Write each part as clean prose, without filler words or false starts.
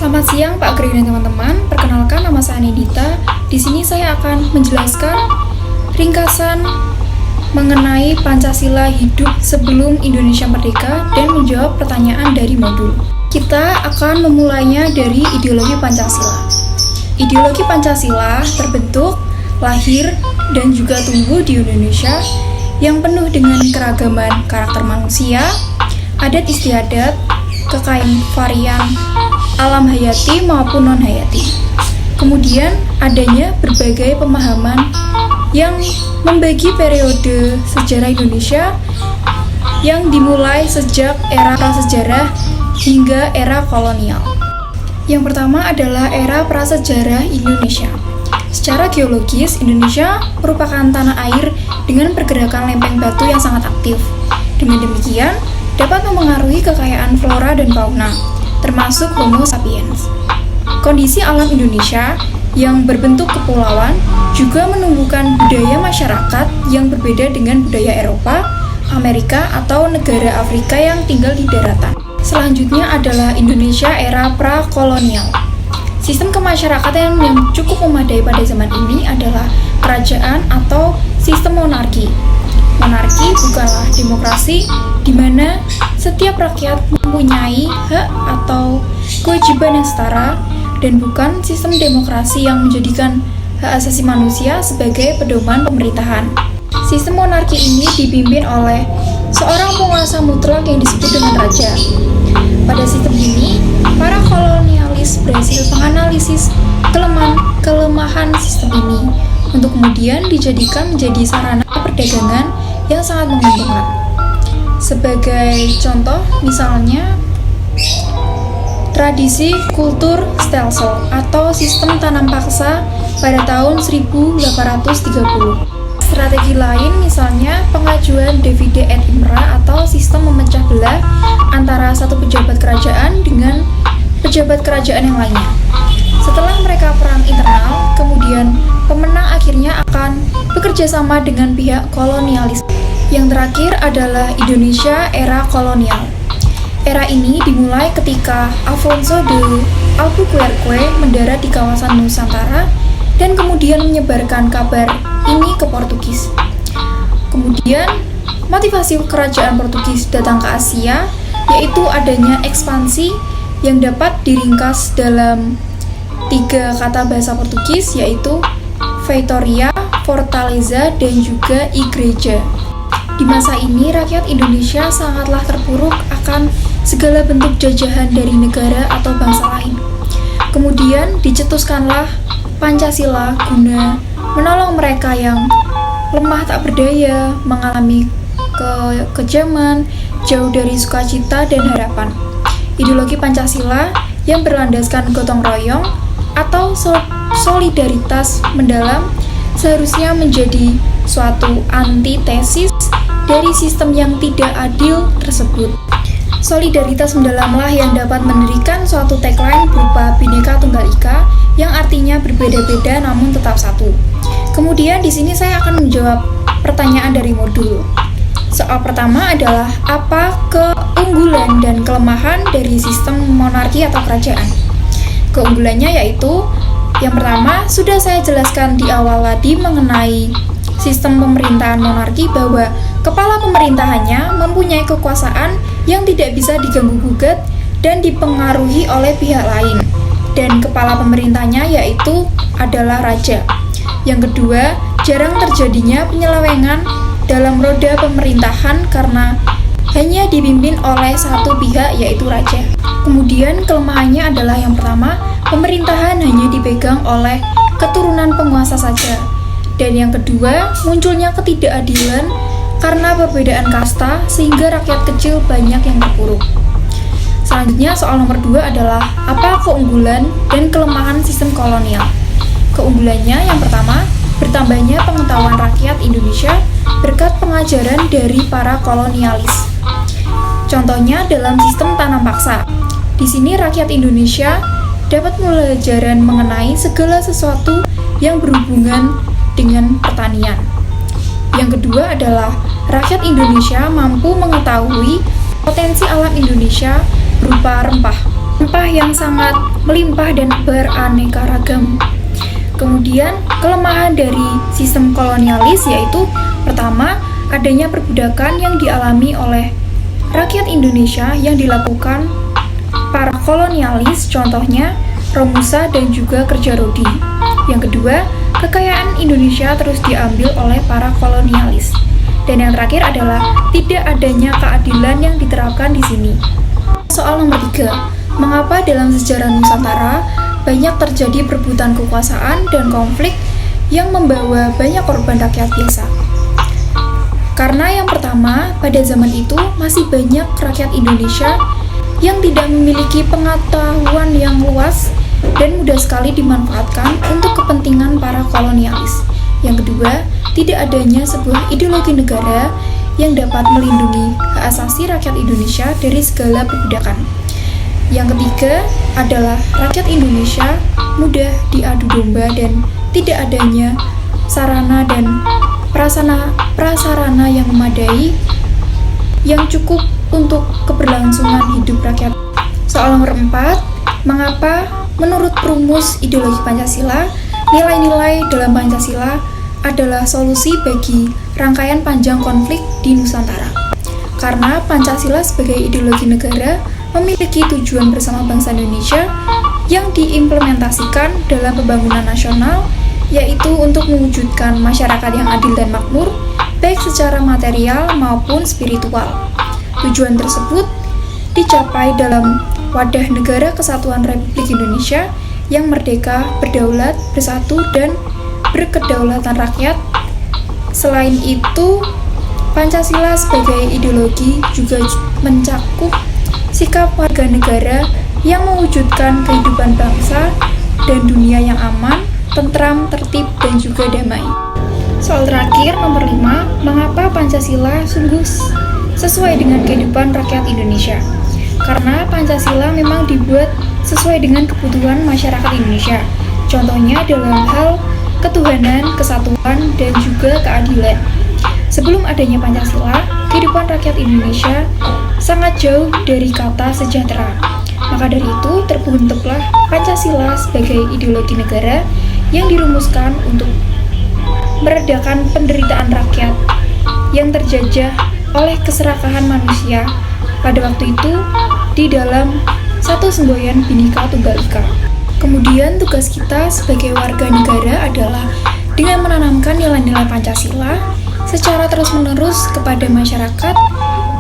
Selamat siang Pak Greg dan teman-teman. Perkenalkan, nama saya Anindita. Di sini saya akan menjelaskan ringkasan mengenai Pancasila hidup sebelum Indonesia merdeka dan menjawab pertanyaan dari modul. Kita akan memulainya dari ideologi Pancasila. Ideologi Pancasila terbentuk, lahir, dan juga tumbuh di Indonesia yang penuh dengan keragaman karakter manusia, adat istiadat, kekayaan varian alam hayati maupun non-hayati. Kemudian adanya berbagai pemahaman yang membagi periode sejarah Indonesia yang dimulai sejak era prasejarah hingga era kolonial. Yang pertama adalah era prasejarah Indonesia. Secara geologis, Indonesia merupakan tanah air dengan pergerakan lempeng batu yang sangat aktif. Dengan demikian, dapat memengaruhi kekayaan flora dan fauna, termasuk Homo sapiens. Kondisi alam Indonesia yang berbentuk kepulauan juga menumbuhkan budaya masyarakat yang berbeda dengan budaya Eropa, Amerika, atau negara Afrika yang tinggal di daratan. Selanjutnya adalah Indonesia era prakolonial. Sistem kemasyarakatan yang cukup memadai pada zaman ini adalah kerajaan atau sistem monarki. Monarki bukanlah demokrasi di mana setiap rakyat mempunyai hak atau kewajiban yang setara, dan bukan sistem demokrasi yang menjadikan hak asasi manusia sebagai pedoman pemerintahan. Sistem monarki ini dipimpin oleh seorang penguasa mutlak yang disebut dengan raja. Pada sistem ini, para kolonialis berhasil menganalisis kelemahan sistem ini untuk kemudian dijadikan menjadi sarana perdagangan yang sangat menguntungkan. Sebagai contoh, misalnya tradisi kultur stelsel atau sistem tanam paksa pada tahun 1830. Strategi lain misalnya pengajuan divide et impera atau sistem memecah belah antara satu pejabat kerajaan dengan pejabat kerajaan yang lainnya. Setelah mereka perang internal, kemudian pemenang akhirnya akan bekerja sama dengan pihak kolonialis. Yang terakhir adalah Indonesia era kolonial. Era ini dimulai ketika Afonso de Albuquerque mendarat di kawasan Nusantara dan kemudian menyebarkan kabar ini ke Portugis. Kemudian, motivasi kerajaan Portugis datang ke Asia yaitu adanya ekspansi yang dapat diringkas dalam 3 kata bahasa Portugis, yaitu Vitória, Fortaleza, dan juga Igreja. Di masa ini, rakyat Indonesia sangatlah terpuruk akan segala bentuk jajahan dari negara atau bangsa lain. Kemudian dicetuskanlah Pancasila guna menolong mereka yang lemah tak berdaya, mengalami kekejaman, jauh dari sukacita dan harapan. Ideologi Pancasila yang berlandaskan gotong royong atau solidaritas mendalam seharusnya menjadi suatu antitesis dari sistem yang tidak adil tersebut. Solidaritas mendalamlah yang dapat mendirikan suatu tagline berupa Bhinneka Tunggal Ika yang artinya berbeda-beda namun tetap satu. Kemudian di sini saya akan menjawab pertanyaan dari modul. Soal pertama adalah apa keunggulan dan kelemahan dari sistem monarki atau kerajaan? Keunggulannya yaitu yang pertama, sudah saya jelaskan di awal tadi mengenai sistem pemerintahan monarki bahwa kepala pemerintahannya mempunyai kekuasaan yang tidak bisa diganggu-gugat dan dipengaruhi oleh pihak lain. Dan kepala pemerintahnya yaitu adalah raja. Yang kedua, jarang terjadinya penyelewengan dalam roda pemerintahan karena hanya dipimpin oleh satu pihak yaitu raja. Kemudian kelemahannya adalah yang pertama, pemerintahan hanya dipegang oleh keturunan penguasa saja. Dan yang kedua, munculnya ketidakadilan karena perbedaan kasta sehingga rakyat kecil banyak yang terpuruk. Selanjutnya soal nomor 2 adalah apa keunggulan dan kelemahan sistem kolonial. Keunggulannya yang pertama, bertambahnya pengetahuan rakyat Indonesia berkat pengajaran dari para kolonialis. Contohnya dalam sistem tanam paksa. Di sini rakyat Indonesia dapat pelajaran mengenai segala sesuatu yang berhubungan dengan pertanian. Yang kedua adalah rakyat Indonesia mampu mengetahui potensi alam Indonesia berupa rempah yang sangat melimpah dan beraneka ragam. Kemudian, kelemahan dari sistem kolonialis yaitu pertama, adanya perbudakan yang dialami oleh rakyat Indonesia yang dilakukan para kolonialis, contohnya Romusa dan juga kerja rodi. Yang kedua, kekayaan Indonesia terus diambil oleh para kolonialis. Dan yang terakhir adalah tidak adanya keadilan yang diterapkan di sini. Soal nomor 3, mengapa dalam sejarah Nusantara banyak terjadi perebutan kekuasaan dan konflik yang membawa banyak korban rakyat biasa? Karena yang pertama, pada zaman itu masih banyak rakyat Indonesia yang tidak memiliki pengetahuan yang luas dan mudah sekali dimanfaatkan untuk kepentingan para kolonialis. Yang kedua, tidak adanya sebuah ideologi negara yang dapat melindungi hak asasi rakyat Indonesia dari segala perbudakan. Yang ketiga adalah rakyat Indonesia mudah diadu domba dan tidak adanya sarana dan prasarana yang memadai yang cukup untuk keberlangsungan hidup rakyat. Soal nomor 4, mengapa menurut perumus ideologi Pancasila, nilai-nilai dalam Pancasila adalah solusi bagi rangkaian panjang konflik di Nusantara? Karena Pancasila sebagai ideologi negara memiliki tujuan bersama bangsa Indonesia yang diimplementasikan dalam pembangunan nasional, yaitu untuk mewujudkan masyarakat yang adil dan makmur, baik secara material maupun spiritual. Tujuan tersebut dicapai dalam wadah negara kesatuan Republik Indonesia yang merdeka, berdaulat, bersatu, dan berkedaulatan rakyat. Selain itu, Pancasila sebagai ideologi juga mencakup sikap warga negara yang mewujudkan kehidupan bangsa dan dunia yang aman, tentram, tertib, dan juga damai. Soal terakhir, nomor 5, mengapa Pancasila sungguh sesuai dengan kehidupan rakyat Indonesia? Karena Pancasila memang dibuat sesuai dengan kebutuhan masyarakat Indonesia. Contohnya dalam hal ketuhanan, kesatuan, dan juga keadilan. Sebelum adanya Pancasila, kehidupan rakyat Indonesia sangat jauh dari kata sejahtera. Maka dari itu, terbentuklah Pancasila sebagai ideologi negara yang dirumuskan untuk meredakan penderitaan rakyat yang terjajah oleh keserakahan manusia pada waktu itu di dalam satu semboyan Bhinneka Tunggal Ika. Kemudian tugas kita sebagai warga negara adalah dengan menanamkan nilai-nilai Pancasila secara terus-menerus kepada masyarakat,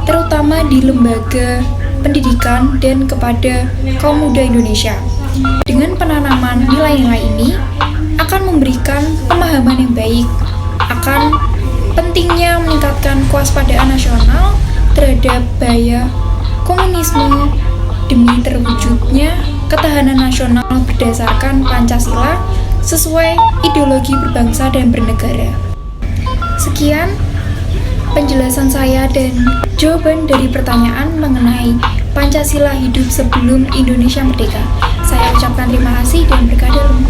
terutama di lembaga pendidikan dan kepada kaum muda Indonesia. Dengan penanaman nilai-nilai ini akan memberikan pemahaman yang baik akan pentingnya meningkatkan kewaspadaan nasional terhadap bahaya komunisme demi terwujudnya ketahanan nasional berdasarkan Pancasila sesuai ideologi berbangsa dan bernegara. Sekian penjelasan saya dan jawaban dari pertanyaan mengenai Pancasila hidup sebelum Indonesia merdeka. Saya ucapkan terima kasih dan berkah dalam.